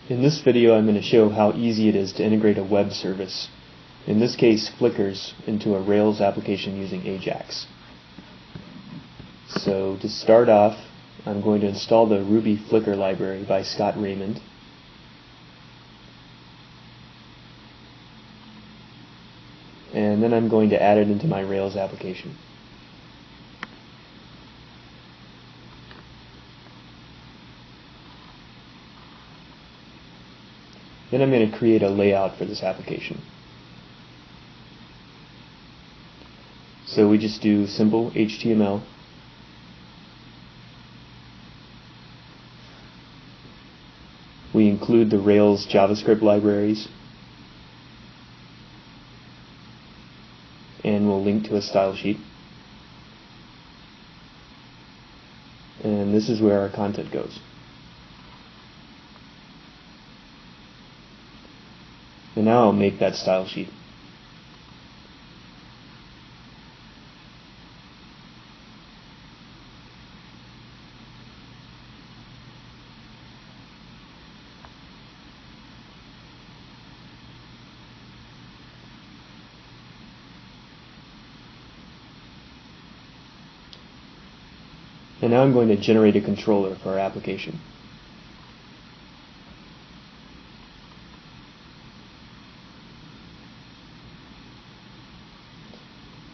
In this video I'm going to show how easy it is to integrate a web service, in this case Flickr's, into a Rails application using Ajax. So to start off, I'm going to install the Ruby Flickr library by Scott Raymond. And then I'm going to add it into my Rails application. Then I'm going to create a layout for this application. So we just do simple HTML. We include the Rails JavaScript libraries. And we'll link to a style sheet. And this is where our content goes. And now I'll make that style sheet. And now I'm going to generate a controller for our application.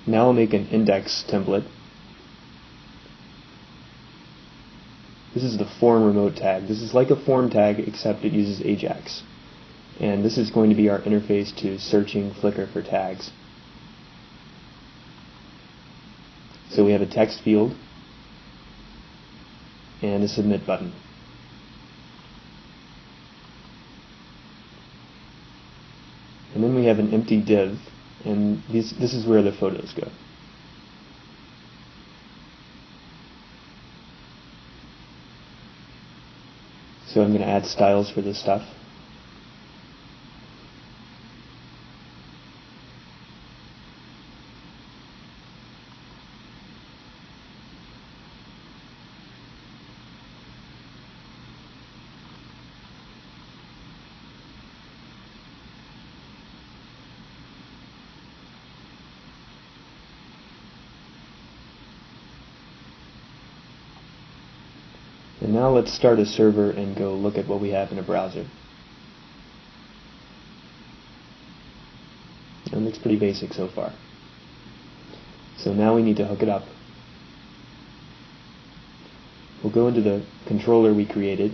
Now I'll make an index template. This is the form remote tag. This is like a form tag except it uses Ajax. And this is going to be our interface to searching Flickr for tags. So we have a text field and a submit button. And then we have an empty div, and this is where the photos go. So I'm going to add styles for this stuff. And now let's start a server and go look at what we have in a browser. It looks pretty basic so far. So now we need to hook it up. We'll go into the controller we created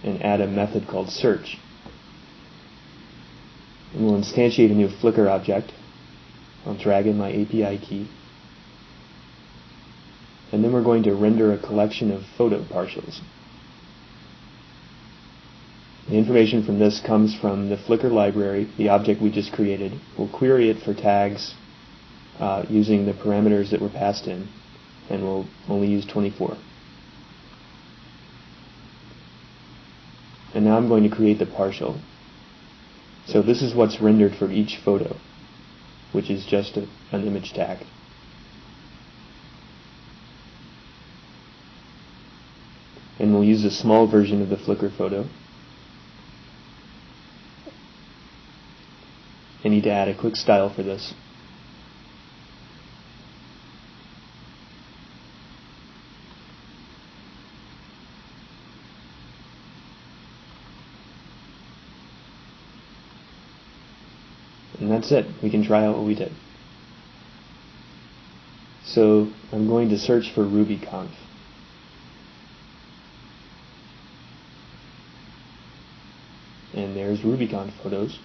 and add a method called search. And we'll instantiate a new Flickr object. I'll drag in my API key. And then we're going to render a collection of photo partials. The information from this comes from the Flickr library, the object we just created. We'll query it for tags using the parameters that were passed in, and we'll only use 24. And now I'm going to create the partial. So this is what's rendered for each photo, which is just an image tag. And we'll use a small version of the Flickr photo. I need to add a quick style for this. And that's it. We can try out what we did. So I'm going to search for RubyConf. And there's RubyConf photos.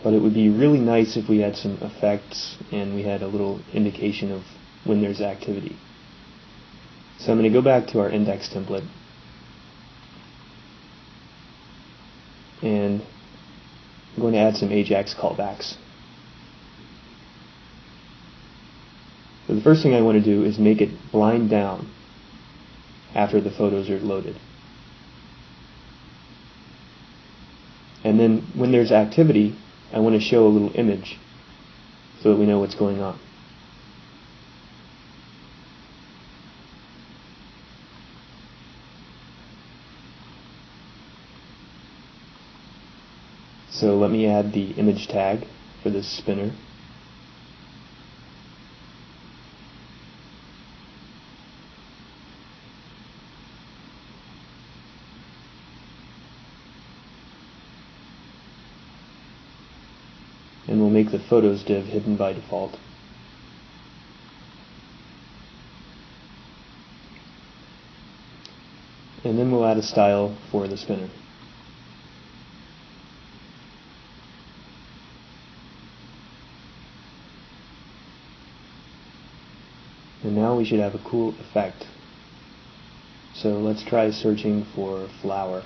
But it would be really nice if we had some effects and we had a little indication of when there's activity. So I'm going to go back to our index template. And I'm going to add some Ajax callbacks. So the first thing I want to do is make it blind down after the photos are loaded. And then when there's activity, I want to show a little image so that we know what's going on. So let me add the image tag for this spinner. And we'll make the photos div hidden by default. And then we'll add a style for the spinner. And now we should have a cool effect. So let's try searching for flower.